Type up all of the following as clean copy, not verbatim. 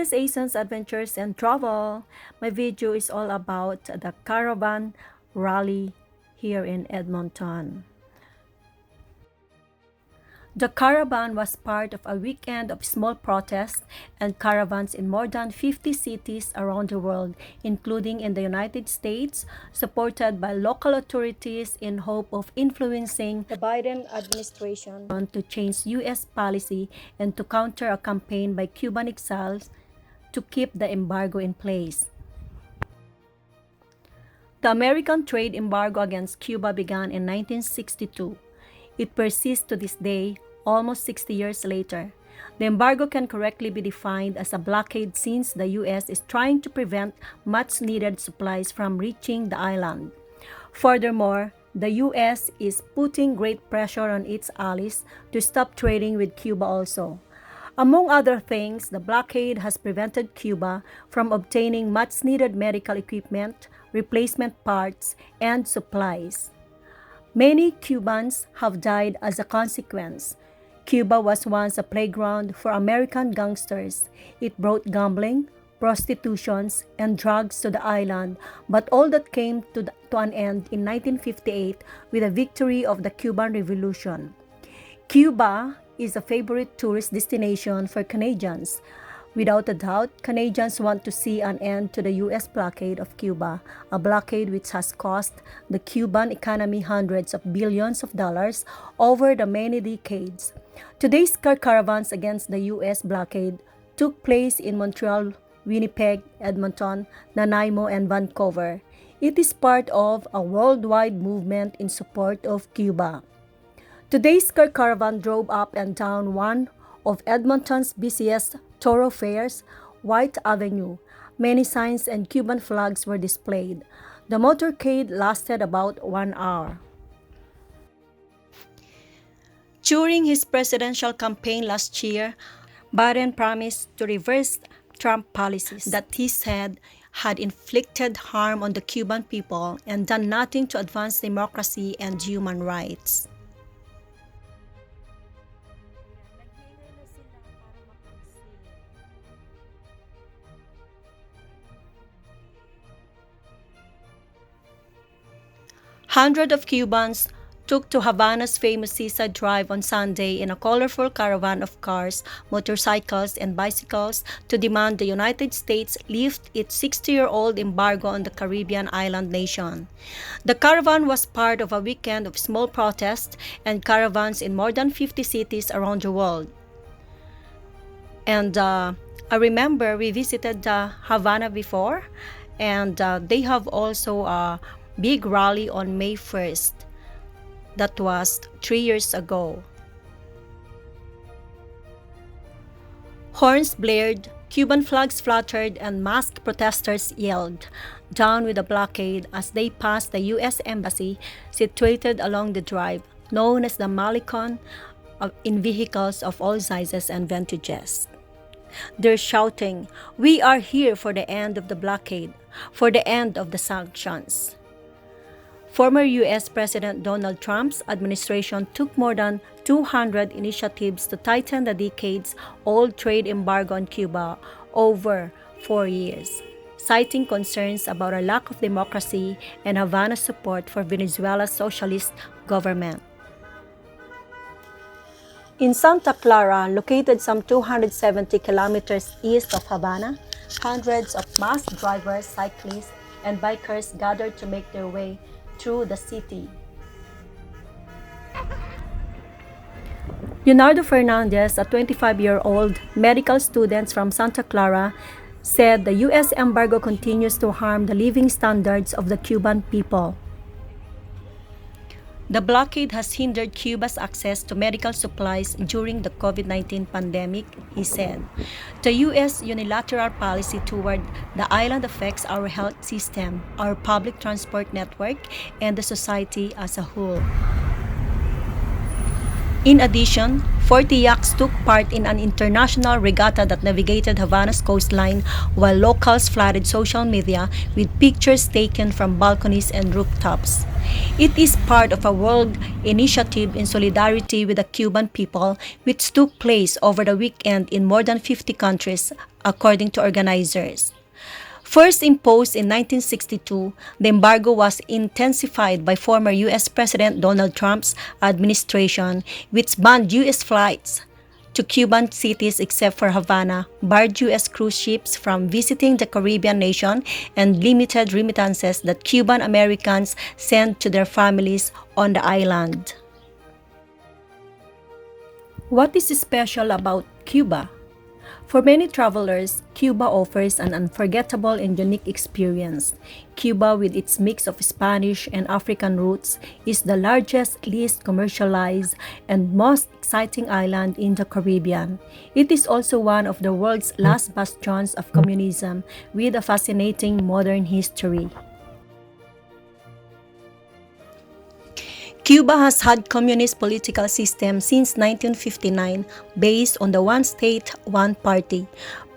This is Ason's Adventures and Travel. My video is all about the caravan rally here in Edmonton. The caravan was part of a weekend of small protests and caravans in more than 50 cities around the world, including in the United States, supported by local authorities in hope of influencing the Biden administration to change U.S. policy and to counter a campaign by Cuban exiles to keep the embargo in place. The American trade embargo against Cuba began in 1962. It persists to this day, almost 60 years later. The embargo can correctly be defined as a blockade since the U.S. is trying to prevent much-needed supplies from reaching the island. Furthermore, the U.S. is putting great pressure on its allies to stop trading with Cuba also. Among other things, the blockade has prevented Cuba from obtaining much-needed medical equipment, replacement parts, and supplies. Many Cubans have died as a consequence. Cuba was once a playground for American gangsters. It brought gambling, prostitutions, and drugs to the island, but all that came to an end in 1958 with the victory of the Cuban Revolution. Cuba is a favorite tourist destination for Canadians. Without a doubt, Canadians want to see an end to the U.S. blockade of Cuba, a blockade which has cost the Cuban economy hundreds of billions of dollars over the many decades. Today's caravans against the U.S. blockade took place in Montreal, Winnipeg, Edmonton, Nanaimo, and Vancouver. It is part of a worldwide movement in support of Cuba. Today's caravan drove up and down one of Edmonton's busiest thoroughfares, White Avenue. Many signs and Cuban flags were displayed. The motorcade lasted about 1 hour. During his presidential campaign last year, Biden promised to reverse Trump policies that he said had inflicted harm on the Cuban people and done nothing to advance democracy and human rights. Hundreds of Cubans took to Havana's famous seaside drive on Sunday in a colorful caravan of cars, motorcycles, and bicycles to demand the United States lift its 60-year-old embargo on the Caribbean island nation. The caravan was part of a weekend of small protests and caravans in more than 50 cities around the world. And I remember we visited Havana before, and they have also a big rally on May 1st. That was 3 years ago. Horns blared, Cuban flags fluttered, and masked protesters yelled, "Down with the blockade," as they passed the U.S. Embassy situated along the drive, known as the Malecon, in vehicles of all sizes and vintages. They're shouting, "We are here for the end of the blockade, for the end of the sanctions." Former U.S. President Donald Trump's administration took more than 200 initiatives to tighten the decades-old trade embargo on Cuba over 4 years, citing concerns about a lack of democracy and Havana's support for Venezuela's socialist government. In Santa Clara, located some 270 kilometers east of Havana, hundreds of masked drivers, cyclists, and bikers gathered to make their way through the city. Leonardo Fernandez, a 25-year-old medical student from Santa Clara, said the U.S. embargo continues to harm the living standards of the Cuban people. The blockade has hindered Cuba's access to medical supplies during the COVID-19 pandemic, he said. The U.S. unilateral policy toward the island affects our health system, our public transport network, and the society as a whole. In addition, 40 yachts took part in an international regatta that navigated Havana's coastline, while locals flooded social media with pictures taken from balconies and rooftops. It is part of a world initiative in solidarity with the Cuban people, which took place over the weekend in more than 50 countries according to organizers. First imposed in 1962, the embargo was intensified by former U.S. President Donald Trump's administration, which banned U.S. flights to Cuban cities except for Havana, barred U.S. cruise ships from visiting the Caribbean nation, and limited remittances that Cuban Americans sent to their families on the island. What is special about Cuba? For many travelers, Cuba offers an unforgettable and unique experience. Cuba, with its mix of Spanish and African roots, is the largest, least commercialized, and most exciting island in the Caribbean. It is also one of the world's last bastions of communism, with a fascinating modern history. Cuba has had communist political system since 1959 based on the one state, one party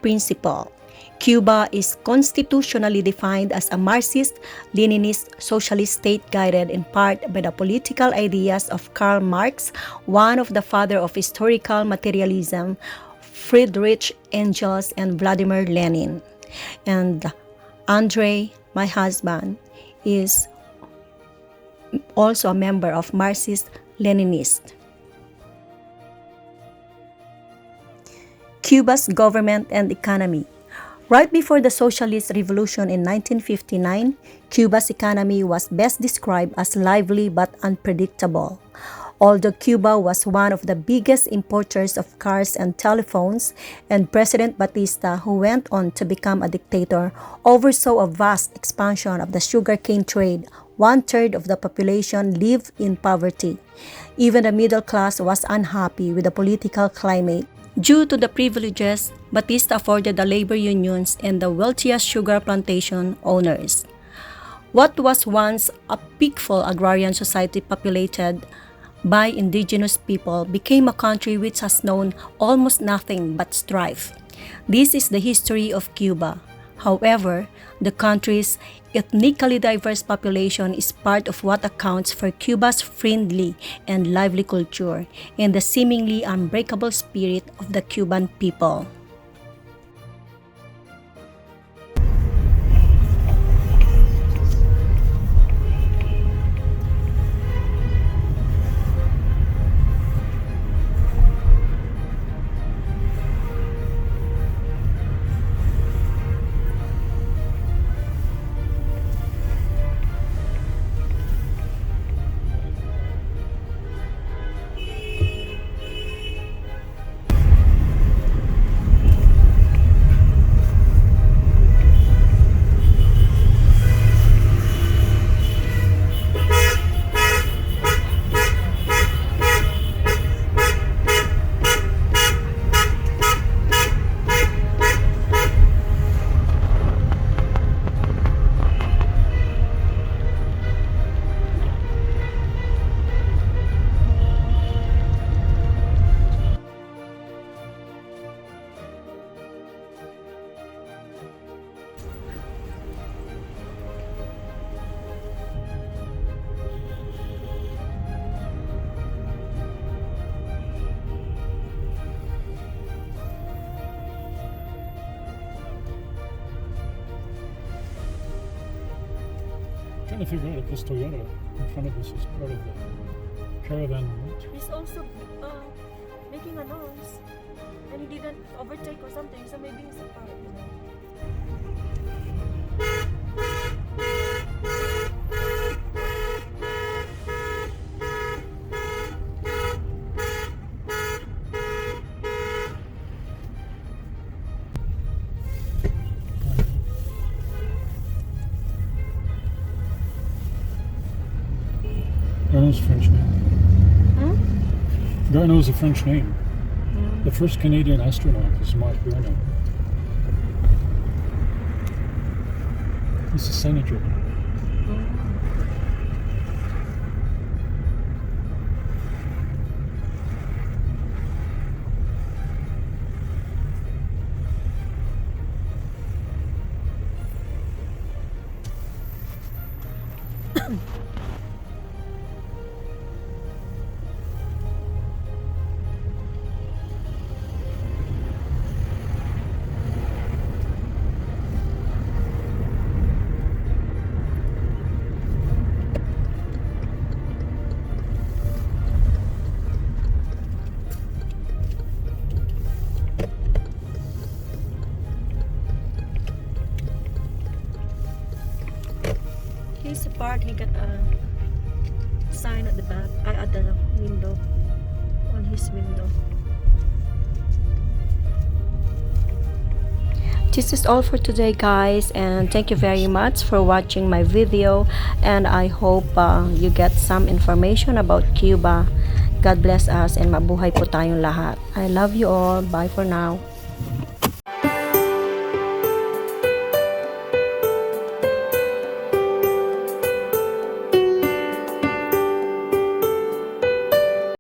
principle. Cuba is constitutionally defined as a Marxist-Leninist socialist state guided in part by the political ideas of Karl Marx, one of the father of historical materialism, Friedrich Engels, and Vladimir Lenin. And Andre, my husband, is also a member of Marxist-Leninist. Cuba's government and economy. Right before the Socialist Revolution in 1959, Cuba's economy was best described as lively but unpredictable. Although Cuba was one of the biggest importers of cars and telephones, and President Batista, who went on to become a dictator, oversaw a vast expansion of the sugarcane trade, one-third of the population lived in poverty. Even the middle class was unhappy with the political climate. Due to the privileges Batista afforded the labor unions and the wealthiest sugar plantation owners. What was once a peaceful agrarian society populated by indigenous people became a country which has known almost nothing but strife. This is the history of Cuba. However, the country's ethnically diverse population is part of what accounts for Cuba's friendly and lively culture and the seemingly unbreakable spirit of the Cuban people. Trying to figure out if this Toyota in front of us is part of the caravan route. He's also making a noise and he didn't overtake or something, so maybe he's a part, you know. Guy knows a French name. Guy knows a French name. The first Canadian astronaut is Mark Burnham. He's a senator. His part, he got a sign at the back, at the window, on his window. This is all for today, guys, and thank you very much for watching my video, and I hope you get some information about Cuba. God bless us and mabuhay po tayong lahat. I love you all. Bye for now.